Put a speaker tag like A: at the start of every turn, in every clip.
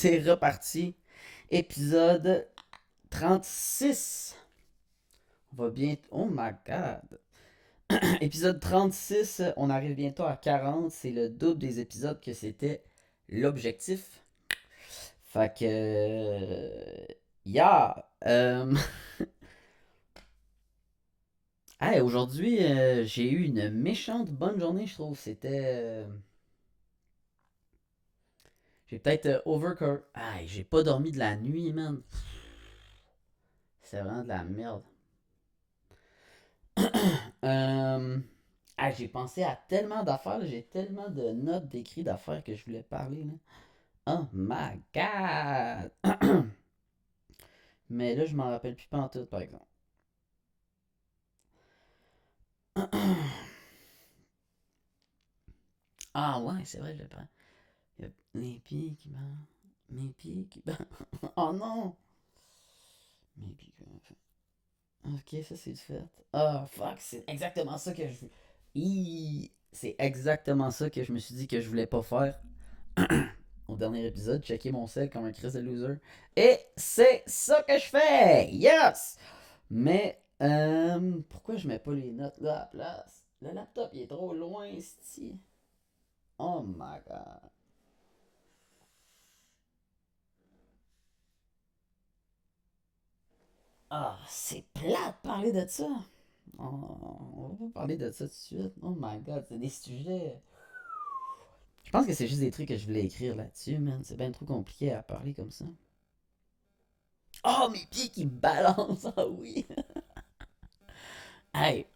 A: c'est reparti. Épisode 36. On va bien. Oh my god. Épisode 36, on arrive bientôt à 40. C'est le double des épisodes que c'était l'objectif. Fait que. Yeah! Hey, aujourd'hui, j'ai eu une méchante bonne journée, je trouve. J'ai peut-être overcore. Aïe, j'ai pas dormi de la nuit, man. C'est vraiment de la merde. Euh, j'ai pensé à tellement d'affaires, là. J'ai tellement de notes d'écrits d'affaires que je voulais parler, là. Oh my god! Mais là, je m'en rappelle plus pantoute, par exemple. Ah ouais, c'est vrai, je le prends. Il y a mes pieds qui battent. Mes pieds qui battent. Oh non! Mes pieds qui battent. Ok, ça c'est fait. Ah, fuck, c'est exactement ça que je. C'est exactement ça que je me suis dit que je voulais pas faire au dernier épisode. Checker mon sel comme un Chris de loser. Et c'est ça que je fais! Yes! Mais, pourquoi je mets pas les notes là à la place? Le laptop il est trop loin ici. Oh my god. Ah, c'est plate de parler de ça. On va pas parler de ça tout de suite. Oh my god, c'est des sujets. Je pense que c'est juste des trucs que je voulais écrire là-dessus, man. C'est bien trop compliqué à parler comme ça. Oh, mes pieds qui balancent, ah oui. Hey,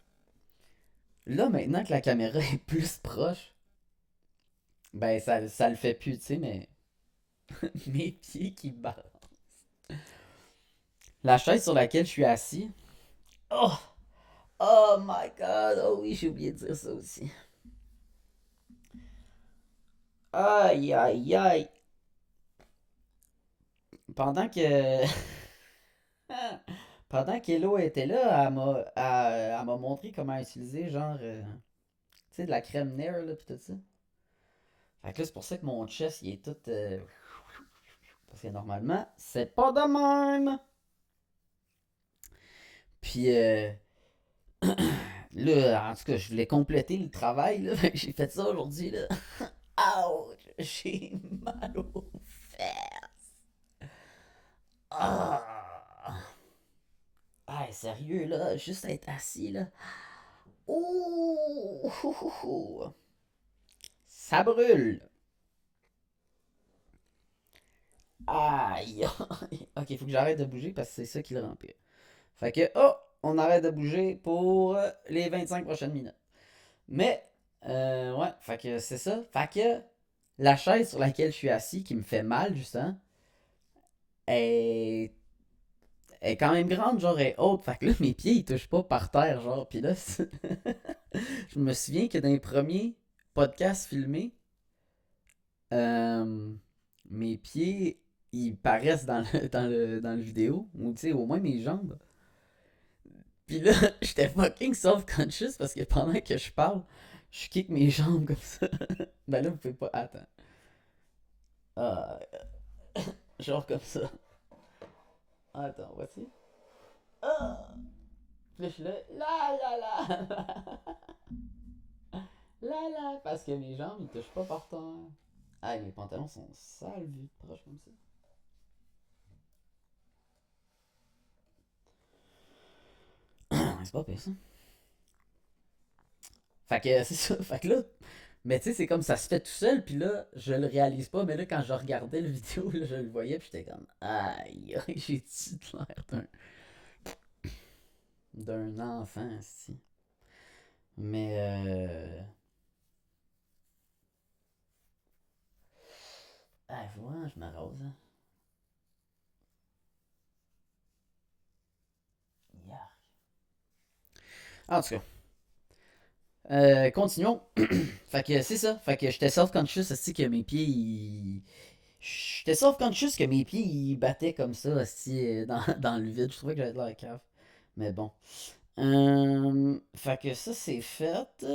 A: là maintenant que la caméra est plus proche, ben ça le fait plus, tu sais, mais mes pieds qui balancent. La chaise sur laquelle je suis assis. Oh, oh my god, oh oui, j'ai oublié de dire ça aussi. Aïe, aïe, aïe. Pendant que. Pendant qu'Hello était là, elle m'a montré comment utiliser, genre, tu sais, de la crème Nair, là, pis tout ça. Fait que là, c'est pour ça que mon chest, il est tout. Parce que normalement, c'est pas de même. Puis, là, en tout cas, je voulais compléter le travail, là. J'ai fait ça aujourd'hui, là. Ouch! J'ai mal aux fesses. Ah! Ah, sérieux, là, juste être assis, là. Ouh! Ça brûle! Aïe! Ok, faut que j'arrête de bouger parce que c'est ça qui le remplit. Fait que, oh! On arrête de bouger pour les 25 prochaines minutes. Mais, ouais, fait que c'est ça. Fait que la chaise sur laquelle je suis assis, qui me fait mal, justement, est, est quand même grande, genre, est haute. Fait que là, mes pieds, ils touchent pas par terre, genre. Puis là, je me souviens que dans les premiers podcasts filmés, euh, mes pieds, ils paraissent dans le vidéo, ou tu sais, au moins mes jambes. Puis là, j'étais fucking self-conscious parce que pendant que je parle, je kick mes jambes comme ça. Ben là, vous pouvez pas. Attends. Ah, genre comme ça. Attends, voici. Ah! Puis là, je suis là. La la la. La la. Parce que mes jambes, ils touchent pas par terre. Ah, mes pantalons sont sales vu de proche comme ça. C'est pas pire ça. Fait que c'est ça. Fait que là, mais tu sais, c'est comme ça se fait tout seul, puis là, je le réalise pas, mais là, quand je regardais le vidéo, là, je le voyais, puis j'étais comme, aïe, aïe, j'ai-tu l'air d'un enfant, si. Mais, ah, voilà, je m'arrose, hein. Yeah. En tout cas, continuons. Fait que c'est ça. Fait que j'étais self-conscious aussi que mes pieds, j'étais self-conscious que mes pieds, ils battaient comme ça, aussi, dans le vide. Je trouvais que j'avais de l'air cave. Mais bon. Fait que ça, c'est fait.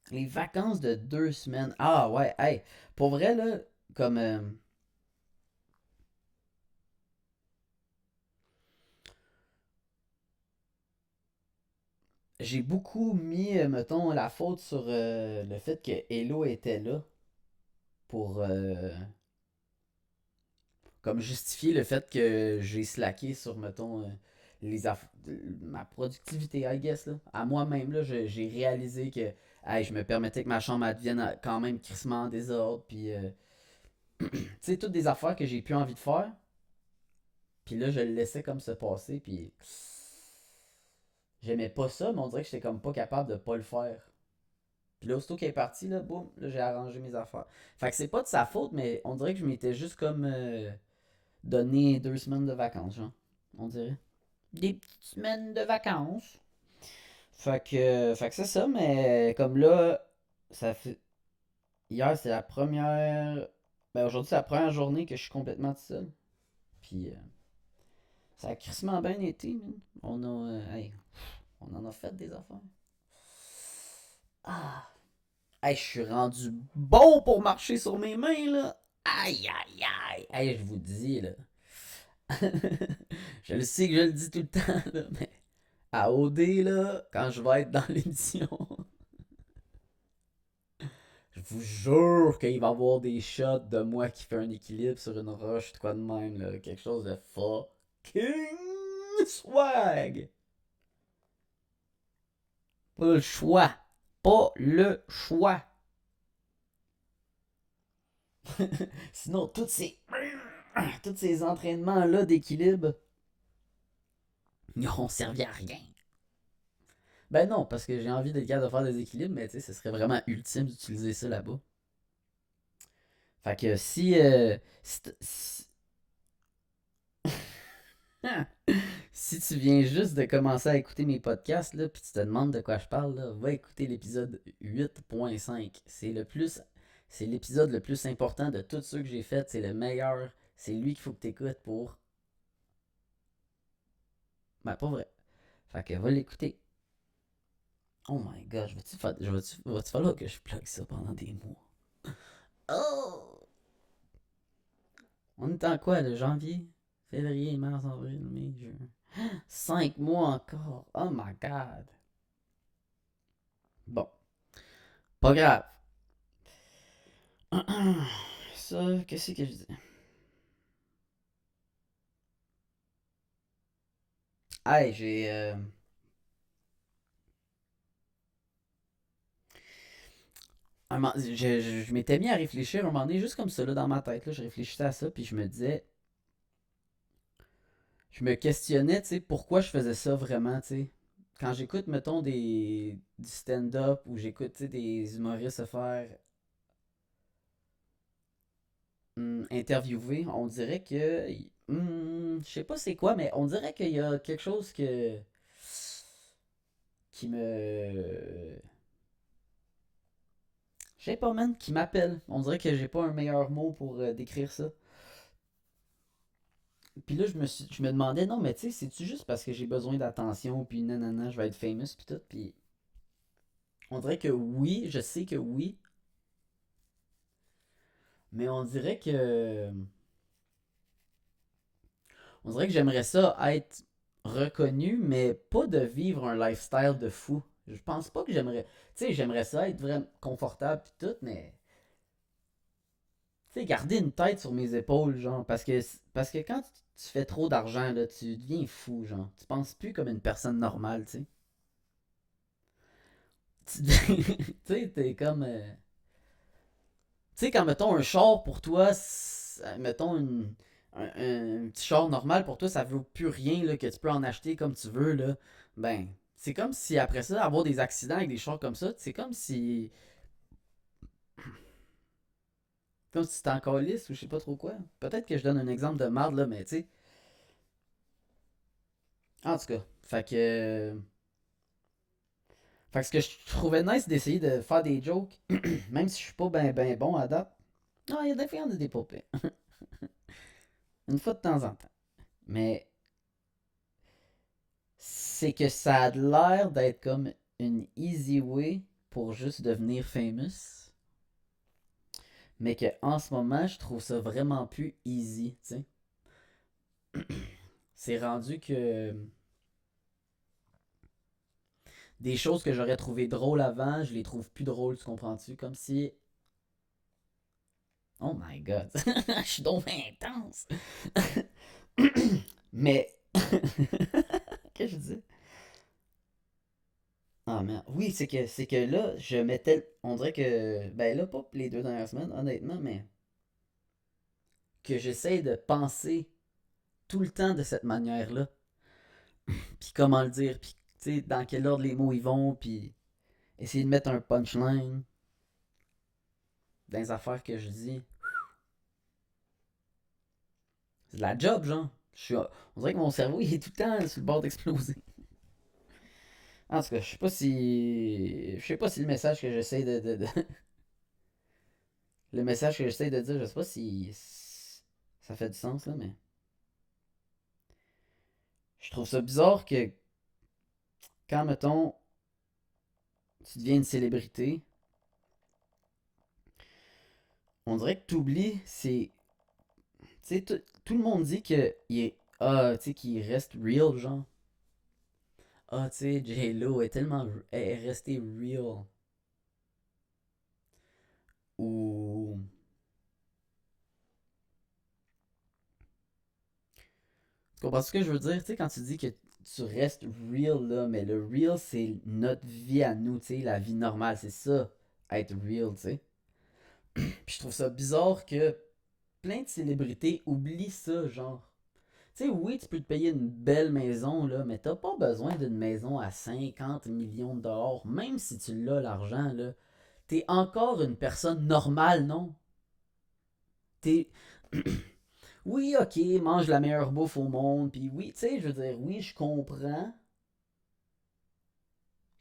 A: Les vacances de 2 semaines. Ah ouais, hey, pour vrai, là, comme j'ai beaucoup mis, mettons, la faute sur le fait que Hello était là pour comme justifier le fait que j'ai slacké sur, mettons, ma productivité, I guess, là. À moi-même, là, j'ai réalisé que hey, je me permettais que ma chambre elle devienne quand même crissement en désordre, puis tu sais, toutes des affaires que j'ai plus envie de faire, puis là, je le laissais comme se passer, puis j'aimais pas ça, mais on dirait que j'étais comme pas capable de pas le faire. Puis là, aussitôt qu'elle est partie, là, boum, là, j'ai arrangé mes affaires. Fait que c'est pas de sa faute, mais on dirait que je m'étais juste comme donné 2 semaines de vacances, genre. On dirait. Des petites semaines de vacances. Fait que c'est ça, mais comme là, ça fait. Hier, c'est la première. Ben aujourd'hui, c'est la première journée que je suis complètement tout seul. Puis ça a crissement bien été, man. On a. Hey, on en a fait des affaires. Ah! Hey, je suis rendu bon pour marcher sur mes mains, là. Aïe, aïe, aïe. Hey, je vous dis, là. Je le sais que je le dis tout le temps, là, mais à OD, là, quand je vais être dans l'émission, je vous jure qu'il va y avoir des shots de moi qui fait un équilibre sur une roche, de quoi de même, là. Quelque chose de fucking swag. Pas le choix. Pas le choix. Sinon, tous ces entraînements-là d'équilibre, ils n'auront servi à rien. Ben non, parce que j'ai envie d'être capable de faire des équilibres, mais tu sais, ce serait vraiment ultime d'utiliser ça là-bas. Fait que si tu viens juste de commencer à écouter mes podcasts, là, puis tu te demandes de quoi je parle, là, va écouter l'épisode 8.5. C'est l'épisode le plus important de tous ceux que j'ai fait. C'est le meilleur. C'est lui qu'il faut que tu écoutes pour. Ben, pas vrai. Fait que va l'écouter. Oh my god, va-tu falloir que je plug ça pendant des mois? Oh! On est en quoi, le janvier? Février, mars, avril, mai, juin. 5 mois encore. Oh my god. Bon, pas grave. Ça, qu'est-ce que je dis? Hey, je m'étais mis à réfléchir un moment donné, juste comme ça, là, dans ma tête. Là, je réfléchissais à ça, puis je me disais. Je me questionnais, tu sais, pourquoi je faisais ça vraiment, tu sais. Quand j'écoute, mettons, du stand-up ou j'écoute, tu sais, des humoristes se faire interviewer, on dirait que. Je sais pas c'est quoi, mais on dirait qu'il y a quelque chose qui me. Je sais pas, man, qui m'appelle. On dirait que j'ai pas un meilleur mot pour décrire ça. Puis là, je me demandais, non, mais tu sais, c'est-tu juste parce que j'ai besoin d'attention, puis nanana, je vais être famous, puis tout, puis on dirait que oui, je sais que oui, mais on dirait que j'aimerais ça être reconnu, mais pas de vivre un lifestyle de fou. Je pense pas que j'aimerais, tu sais, j'aimerais ça être vraiment confortable puis tout, mais tu sais, garder une tête sur mes épaules, genre, parce que quand tu fais trop d'argent, là, tu deviens fou, genre. Tu penses plus comme une personne normale, tu sais. Tu sais, t'es comme. Tu sais, quand mettons un char pour toi, mettons un petit char normal pour toi, ça vaut plus rien là, que tu peux en acheter comme tu veux. Là. Ben, c'est comme si après ça, avoir des accidents avec des chars comme ça, c'est comme si t'es en calice ou je sais pas trop quoi. Peut-être que je donne un exemple de marde là, mais tu sais. En tout cas, fait que ce que je trouvais nice d'essayer de faire des jokes, même si je suis pas ben bon à date. Non, il y a des fois, il y a des popées. Une fois de temps en temps. Mais c'est que ça a l'air d'être comme une easy way pour juste devenir famous. Mais que en ce moment, je trouve ça vraiment plus easy, tu sais. C'est rendu que des choses que j'aurais trouvé drôles avant, je les trouve plus drôles, tu comprends-tu? Comme si. Oh my god, je suis donc intense! Mais. Qu'est-ce que je dis? Ah merde. Oui, c'est que là, je mettais. On dirait que. Ben là, pas les 2 dernières semaines, honnêtement, mais. Que j'essaie de penser tout le temps de cette manière-là. Puis comment le dire, puis tu sais, dans quel ordre les mots ils vont, puis essayer de mettre un punchline dans les affaires que je dis. C'est de la job, genre. On dirait que mon cerveau il est tout le temps sur le bord d'exploser. En tout cas, je sais pas si. Je sais pas si le message que j'essaie Le message que j'essaie de dire, je sais pas si ça fait du sens là, mais. Je trouve ça bizarre que quand, mettons, tu deviens une célébrité, on dirait que tu oublies, c'est. Tu sais, tout le monde dit que il est. Ah, tu sais, qu'il reste real, genre. Ah, tu sais, J-Lo est tellement. Elle est restée real. Ou. Tu comprends ce que je veux dire? Tu sais, quand tu dis que tu restes real, là, mais le real, c'est notre vie à nous, tu sais, la vie normale, c'est ça, être real, tu sais. Puis je trouve ça bizarre que plein de célébrités oublient ça, genre. Tu sais, oui, tu peux te payer une belle maison, là, mais t'as pas besoin d'une maison à 50 millions de dollars, même si tu l'as, l'argent, là. T'es encore une personne normale, non? T'es. Oui, ok, mange la meilleure bouffe au monde, puis oui, tu sais, je veux dire, oui, je comprends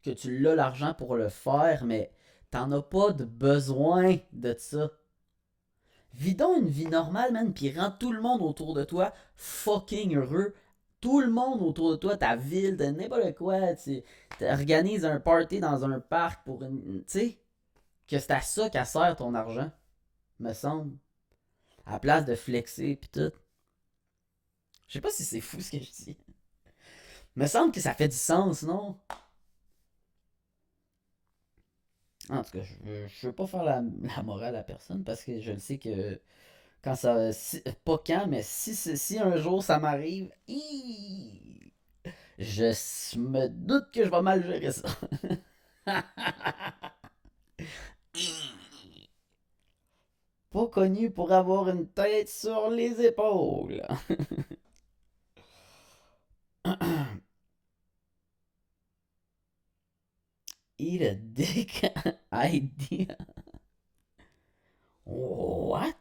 A: que tu l'as l'argent pour le faire, mais t'en as pas de besoin de ça. Vis donc une vie normale, man, pis rends tout le monde autour de toi fucking heureux. Tout le monde autour de toi, ta ville, de n'importe quoi, tu organises un party dans un parc pour une. Tu sais, que c'est à ça qu'elle sert ton argent, me semble. À la place de flexer pis tout. Je sais pas si c'est fou ce que je dis. Me semble que ça fait du sens, non? En tout cas, je veux pas faire la morale à personne parce que je le sais que quand ça. Pas quand, mais si un jour ça m'arrive, je me doute que je vais mal gérer ça. Pas connu pour avoir une tête sur les épaules. Eat a dick idea. What?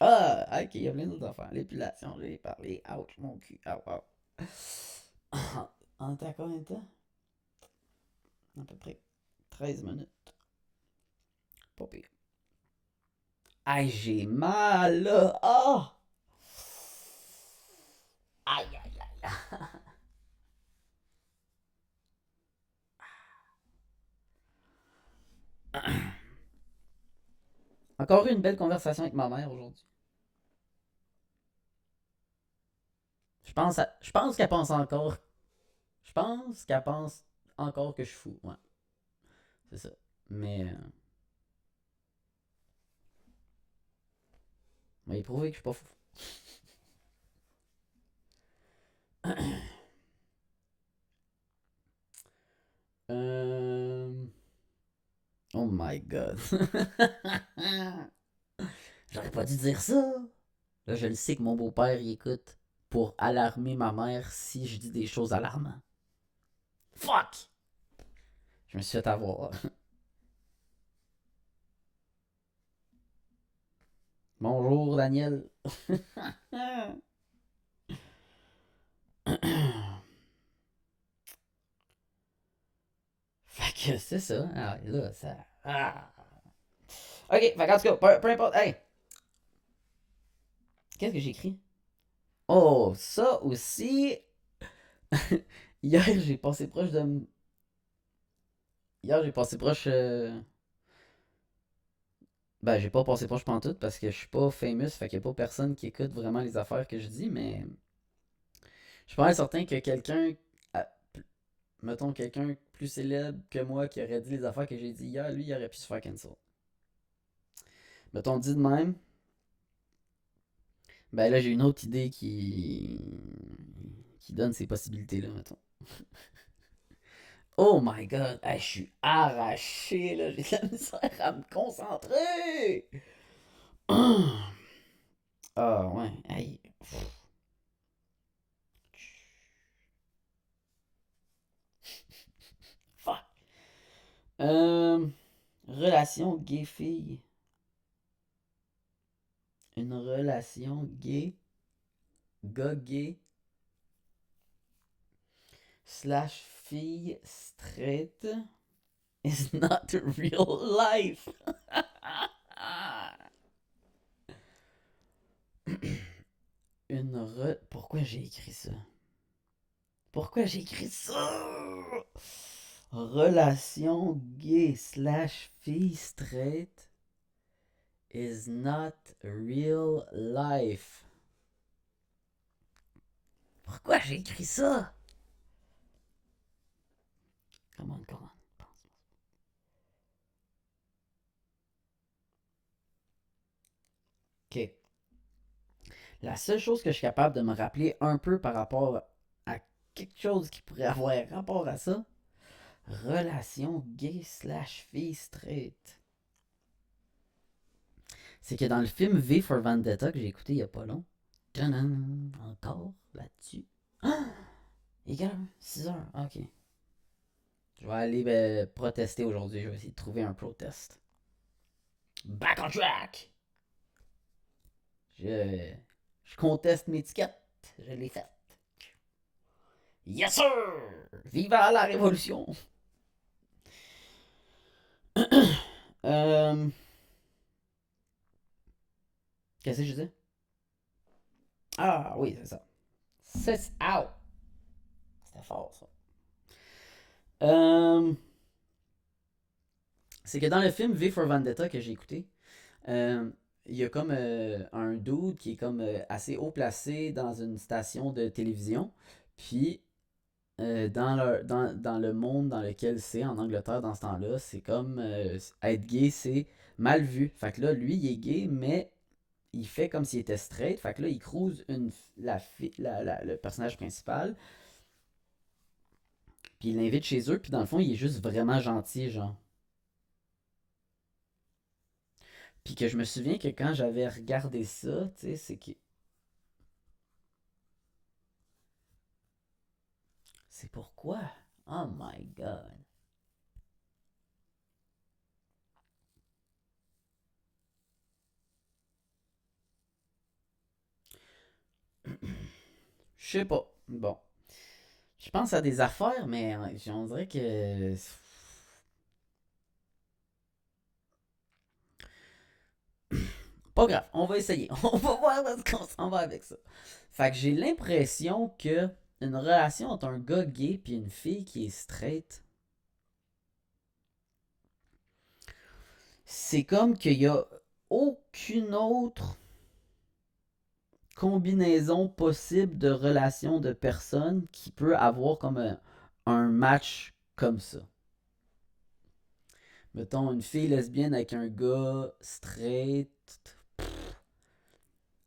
A: Ah, ok, il y a plein d'autres affaires. L'épilation, j'ai parlé. Ouch, mon cul. Ouch, ouch. En t'as combien de temps? À peu près 13 minutes. Pas pire. Aïe, j'ai mal là. Ah! Aïe, aïe, aïe. Encore eu une belle conversation avec ma mère aujourd'hui. Je pense qu'elle pense encore. Je pense qu'elle pense encore que je suis fou. Ouais, c'est ça. Mais on va y prouver que je suis pas fou. Euh... Oh my god. J'aurais pas dû dire ça. Là, je le sais que mon beau-père y écoute pour alarmer ma mère si je dis des choses alarmantes. Fuck! Je me suis fait avoir. Bonjour, Daniel. Fait que c'est ça. Ah, là, ça. Ah. Ok, fait qu'en tout cas, peu importe. Hey, qu'est-ce que j'ai écrit? Oh, ça aussi. Hier, j'ai passé proche de. Hier, j'ai passé proche. Ben, j'ai pas passé proche pantoute parce que je suis pas famous, fait qu'il y a pas personne qui écoute vraiment les affaires que je dis, mais je suis pas mal certain que quelqu'un, à- mettons quelqu'un plus célèbre que moi qui aurait dit les affaires que j'ai dit hier, lui, il aurait pu se faire cancel. Mettons dit de même, ben là, j'ai une autre idée qui donne ces possibilités-là, mettons. Oh my god, hey, je suis arraché, là, j'ai de la misère à me concentrer! Ah ouais, hey. Fuck. Euh, relation gay-fille. Une relation gay slash fille straight is not real life. Pourquoi j'ai écrit ça? Pourquoi j'ai écrit ça? Relation gay slash fille straight is not real life. Pourquoi j'ai écrit ça? Comment? Ok. La seule chose que je suis capable de me rappeler un peu par rapport à quelque chose qui pourrait avoir rapport à ça, relation gay slash fille straight. C'est que dans le film V for Vendetta que j'ai écouté il y a pas long, encore là-dessus. Ah! Il est 6 heures. Ah, ok. Je vais aller protester aujourd'hui. Je vais essayer de trouver un protest. Back on track! Je, je conteste mes tickets. Je l'ai fait. Yes sir! Viva la révolution! Euh, Qu'est-ce que je dis? Ah oui, c'est ça. C'est out! C'était fort ça. Euh, c'est que dans le film V for Vendetta que j'ai écouté, euh, il y a comme un dude qui est comme assez haut placé dans une station de télévision. Puis dans le monde dans lequel c'est, en Angleterre dans ce temps-là, c'est comme être gay, c'est mal vu. Fait que là, lui, il est gay, mais il fait comme s'il était straight. Fait que là, il crouse le personnage principal. Puis il l'invite chez eux. Puis dans le fond, il est juste vraiment gentil, genre. Puis que je me souviens que quand j'avais regardé ça, tu sais, c'est que. C'est pourquoi? Oh my god. Je sais pas. Bon. Je pense à des affaires, mais on dirait que. Pas grave, on va essayer. On va voir où est-ce qu'on s'en va avec ça. Fait que j'ai l'impression que une relation entre un gars gay et une fille qui est straight, c'est comme qu'il y a aucune autre combinaison possible de relations de personnes qui peut avoir comme un match comme ça. Mettons une fille lesbienne avec un gars straight.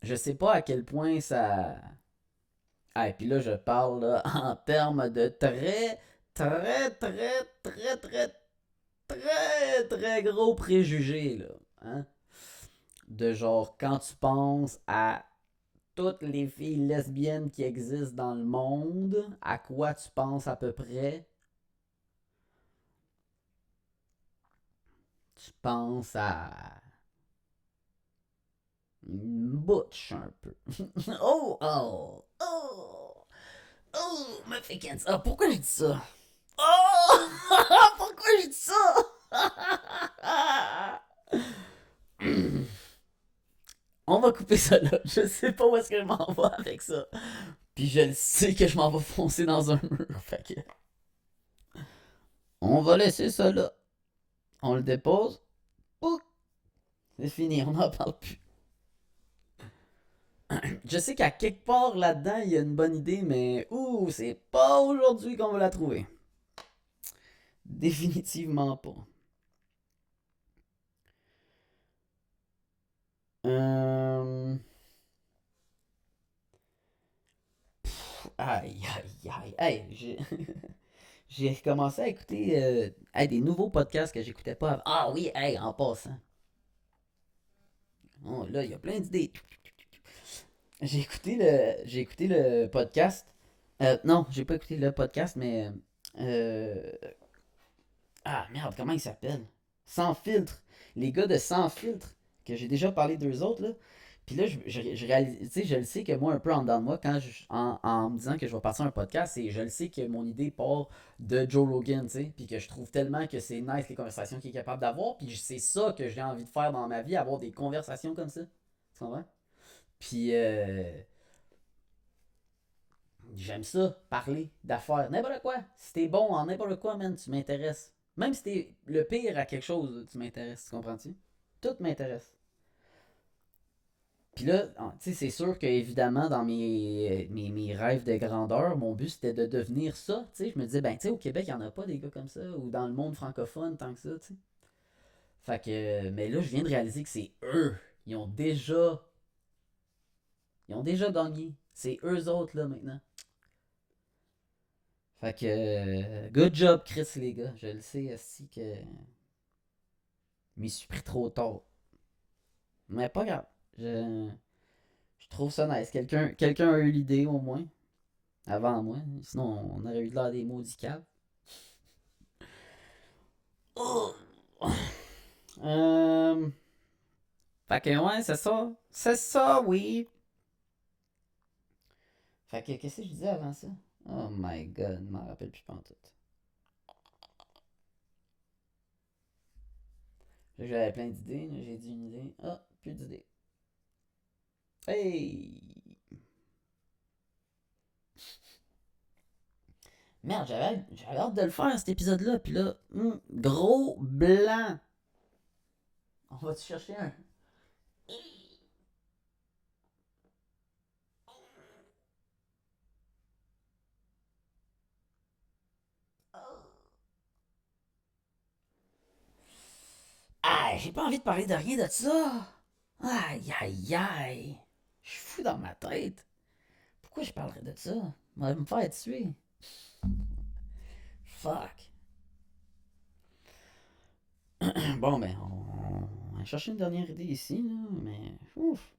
A: Je sais pas à quel point ça. Ah, et puis là, je parle là, en termes de très gros préjugés, là. Hein? De genre, quand tu penses à toutes les filles lesbiennes qui existent dans le monde, à quoi tu penses à peu près? Tu penses à une butch un peu. Oh, me fait cancer. Ah, pourquoi j'ai dit ça? Oh! Pourquoi j'ai dit ça? On va couper ça là. Je sais pas où est-ce que je m'en vais avec ça. Puis je le sais que je m'en vais foncer dans un mur. Fait que. On va laisser ça là. On le dépose. Pouc, c'est fini, on n'en parle plus. Je sais qu'à quelque part là-dedans, il y a une bonne idée, mais ouh, c'est pas aujourd'hui qu'on va la trouver. Définitivement pas. Euh... Aïe, aïe, aïe. Hey, j'ai recommencé à écouter des nouveaux podcasts que j'écoutais pas avant. Ah oui, hey, en passant. Oh, là, il y a plein d'idées. J'ai écouté le podcast. Non, j'ai pas écouté le podcast, mais. euh, Ah merde, comment il s'appelle? Sans filtre. Les gars de Sans filtre, que j'ai déjà parlé d'eux autres, là. Puis là, je réalise, tu sais, je le sais que moi, un peu en dedans de moi, en me disant que je vais partir un podcast, c'est je le sais que mon idée part de Joe Rogan, tu sais. Puis que je trouve tellement que c'est nice les conversations qu'il est capable d'avoir. Puis c'est ça que j'ai envie de faire dans ma vie, avoir des conversations comme ça. Tu comprends? Puis j'aime ça, parler d'affaires, n'importe quoi. Si t'es bon en n'importe quoi, man, tu m'intéresses. Même si t'es le pire à quelque chose, tu m'intéresses, tu comprends-tu? Tout m'intéresse. Puis là, tu sais, c'est sûr que évidemment, dans mes rêves de grandeur, mon but c'était de devenir ça. Tu sais, je me disais, ben, tu sais, au Québec, il n'y en a pas des gars comme ça, ou dans le monde francophone, tant que ça, tu sais. Fait que, mais là, je viens de réaliser que c'est eux. Ils ont déjà, ils ont déjà gagné. C'est eux autres, là, maintenant. Fait que, good job, Chris, les gars. Je le sais aussi que m'y suis pris trop tard. Mais pas grave. Je trouve ça nice. Quelqu'un a eu l'idée, au moins, avant moi. Sinon, on aurait eu l'air des maudits caves. Oh! Euh... Fait que, ouais, c'est ça. C'est ça, oui. Fait que, qu'est-ce que je disais avant ça? Oh my god, je m'en rappelle plus pantoute. J'avais plein d'idées, là, j'ai dit une idée. Ah, plus d'idées. Hey! Merde, j'avais hâte de le faire cet épisode-là, puis là, gros blanc. On va-tu chercher un? Ah, j'ai pas envie de parler de rien de ça. Aïe, aïe, aïe. Je suis fou dans ma tête. Pourquoi je parlerais de ça? On va me faire tuer. Fuck. Bon, ben, on va chercher une dernière idée ici, là, mais. Ouf.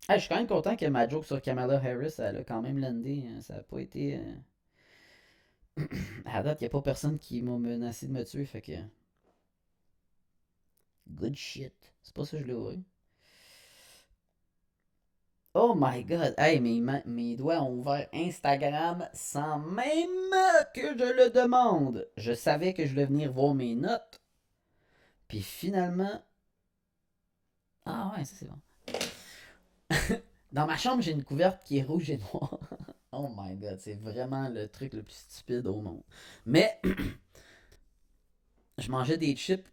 A: Ah, je suis quand même content que ma joke sur Kamala Harris, elle a quand même landé, hein. Ça a pas été. À date, y a pas personne qui m'a menacé de me tuer, fait que. Good shit. C'est pas ça que je l'ai ouvert. Oh my god. Hey, mes doigts ont ouvert Instagram sans même que je le demande. Je savais que je devais venir voir mes notes. Puis finalement. Ah ouais, ça c'est bon. Dans ma chambre, j'ai une couverte qui est rouge et noire. Oh my god, c'est vraiment le truc le plus stupide au monde. Mais je mangeais des chips,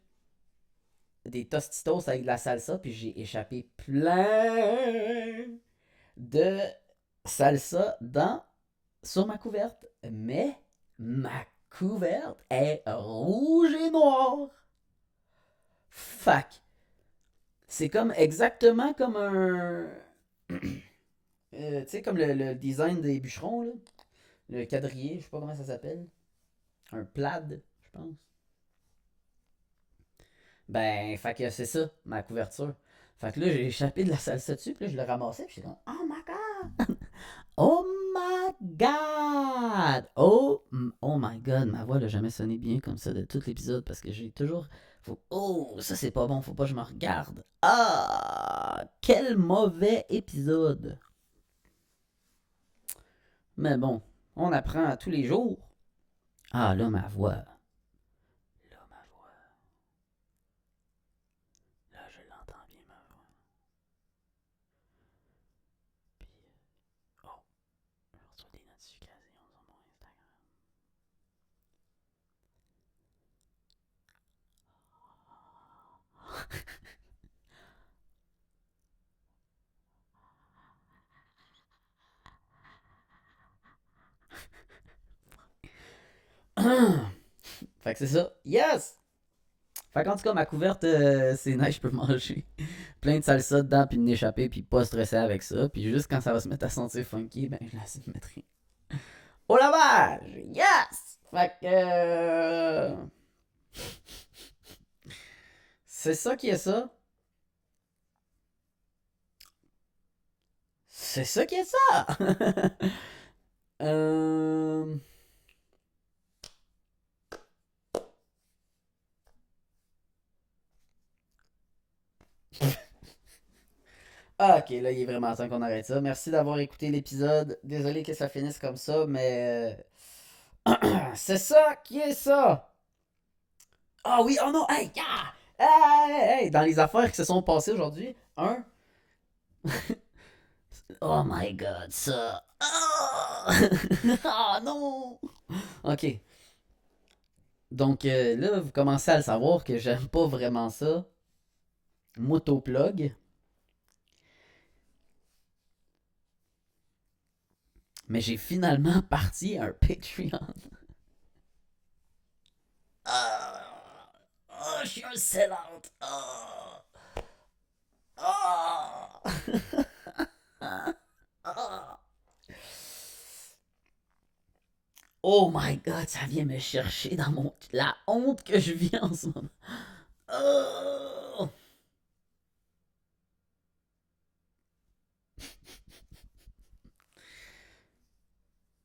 A: des tostitos avec de la salsa, puis j'ai échappé plein de salsa sur ma couverte. Mais ma couverte est rouge et noire. Fac. C'est comme exactement comme un. Tu sais, comme le design des bûcherons, là. Le quadrillé, je sais pas comment ça s'appelle. Un plaid, je pense. Ben, fait que c'est ça, ma couverture. Fait que là, j'ai échappé de la salsa dessus, puis là, je l'ai ramassé, puis j'étais comme, oh my god! Oh my god! Oh my god, ma voix n'a jamais sonné bien comme ça de tout l'épisode, parce que j'ai toujours. Oh, ça c'est pas bon, faut pas que je me regarde. Ah! Quel mauvais épisode! Mais bon, on apprend à tous les jours. Ah, là, ma voix. Là, ma voix. Là, je l'entends bien, ma voix. Puis, oh, je reçois des notifications sur mon Instagram. Fait que c'est ça. Yes! Fait qu'en tout cas, ma couverte, c'est nice, je peux manger plein de salsa dedans, puis de n'échapper, puis pas stresser avec ça. Puis juste quand ça va se mettre à sentir funky, ben je la mettrai au lavage! Yes! Fait que... c'est ça qui est ça. C'est ça qui est ça! euh... Ah, ok, là, il est vraiment temps qu'on arrête ça. Merci d'avoir écouté l'épisode. Désolé que ça finisse comme ça, mais... c'est ça qui est ça! Ah oui, oh non, hey, yeah! Hey, dans les affaires qui se sont passées aujourd'hui, oh my god, ça. Ah oh, non! Ok. Donc là, vous commencez à le savoir que j'aime pas vraiment ça. Motoplug. Mais j'ai finalement parti un Patreon. Ah, oh, je suis un sellout. Oh, oh. Oh. Oh my god, ça vient me chercher dans la honte que je vis en ce moment. Oh.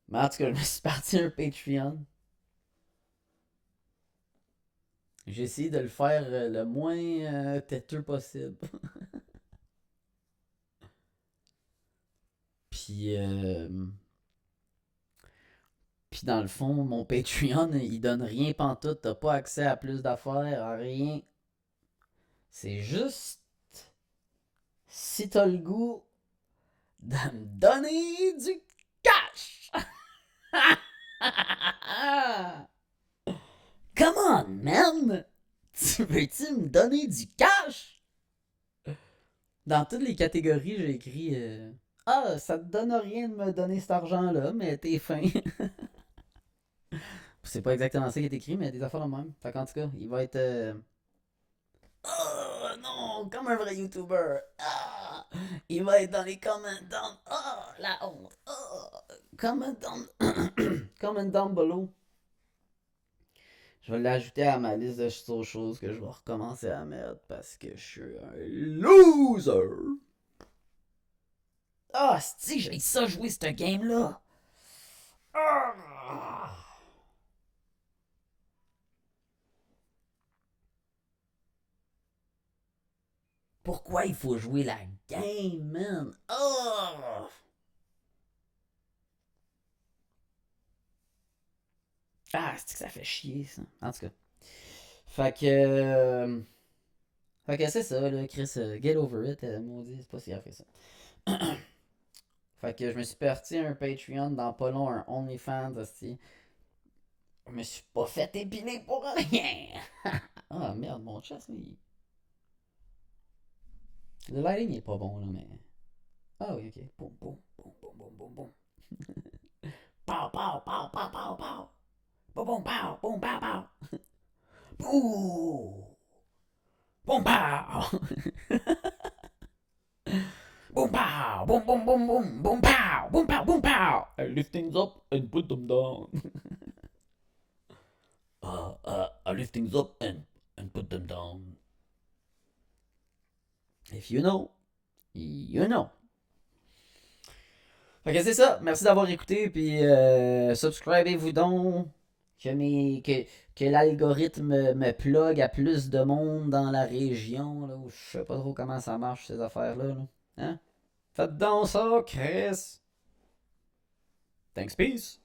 A: Mais en tout cas, je me suis parti un Patreon. J'ai essayé de le faire le moins têteux possible. Puis, puis dans le fond, mon Patreon, il donne rien pantoute. T'as pas accès à plus d'affaires, à rien. C'est juste si t'as le goût de me donner du cash. Come on, man! Tu veux-tu me donner du cash? Dans toutes les catégories, j'ai écrit ah, ça te donne rien de me donner cet argent-là, mais t'es fin. C'est pas exactement ça qui est écrit, mais des affaires de même. Fait qu'en tout cas, il va être. Oh non, comme un vrai YouTuber. Ah, il va être dans les commentaires. Oh, la honte. Oh, comment comment down below. Je vais l'ajouter à ma liste de choses que je vais recommencer à mettre parce que je suis un loser. Ah, si j'ai ça jouer cette game-là. Ah. Pourquoi il faut jouer la game, man? Oh. Ah, c'est que ça fait chier, ça. En tout cas. Fait que. Fait que c'est ça, là, Chris. Get over it, maudit, c'est pas si grave que ça. Fait que je me suis parti un Patreon dans pas long, un OnlyFans aussi. Je me suis pas fait épiler pour rien. Ah merde, mon chat, le lighting est pas bon là, mais. Ah oui, ok. Boum, boum, boum, boum, boum, boum, boum. Pow, pow, pow, pow, pow, pow. Boum, boum, pow, boum, pow, pow. Ouh. Boum, pow. Boom pow, boom boom boom boom, boom pow, boom pow, boom pow. I lift things up and put them down. I lift things up and put them down. If you know, you know. Fait que c'est ça. Merci d'avoir écouté. Puis subscribez-vous donc. Que l'algorithme me plug à plus de monde dans la région. Là, où je sais pas trop comment ça marche ces affaires-là. Là. Hein? Faites donc ça, Chris. Thanks, peace.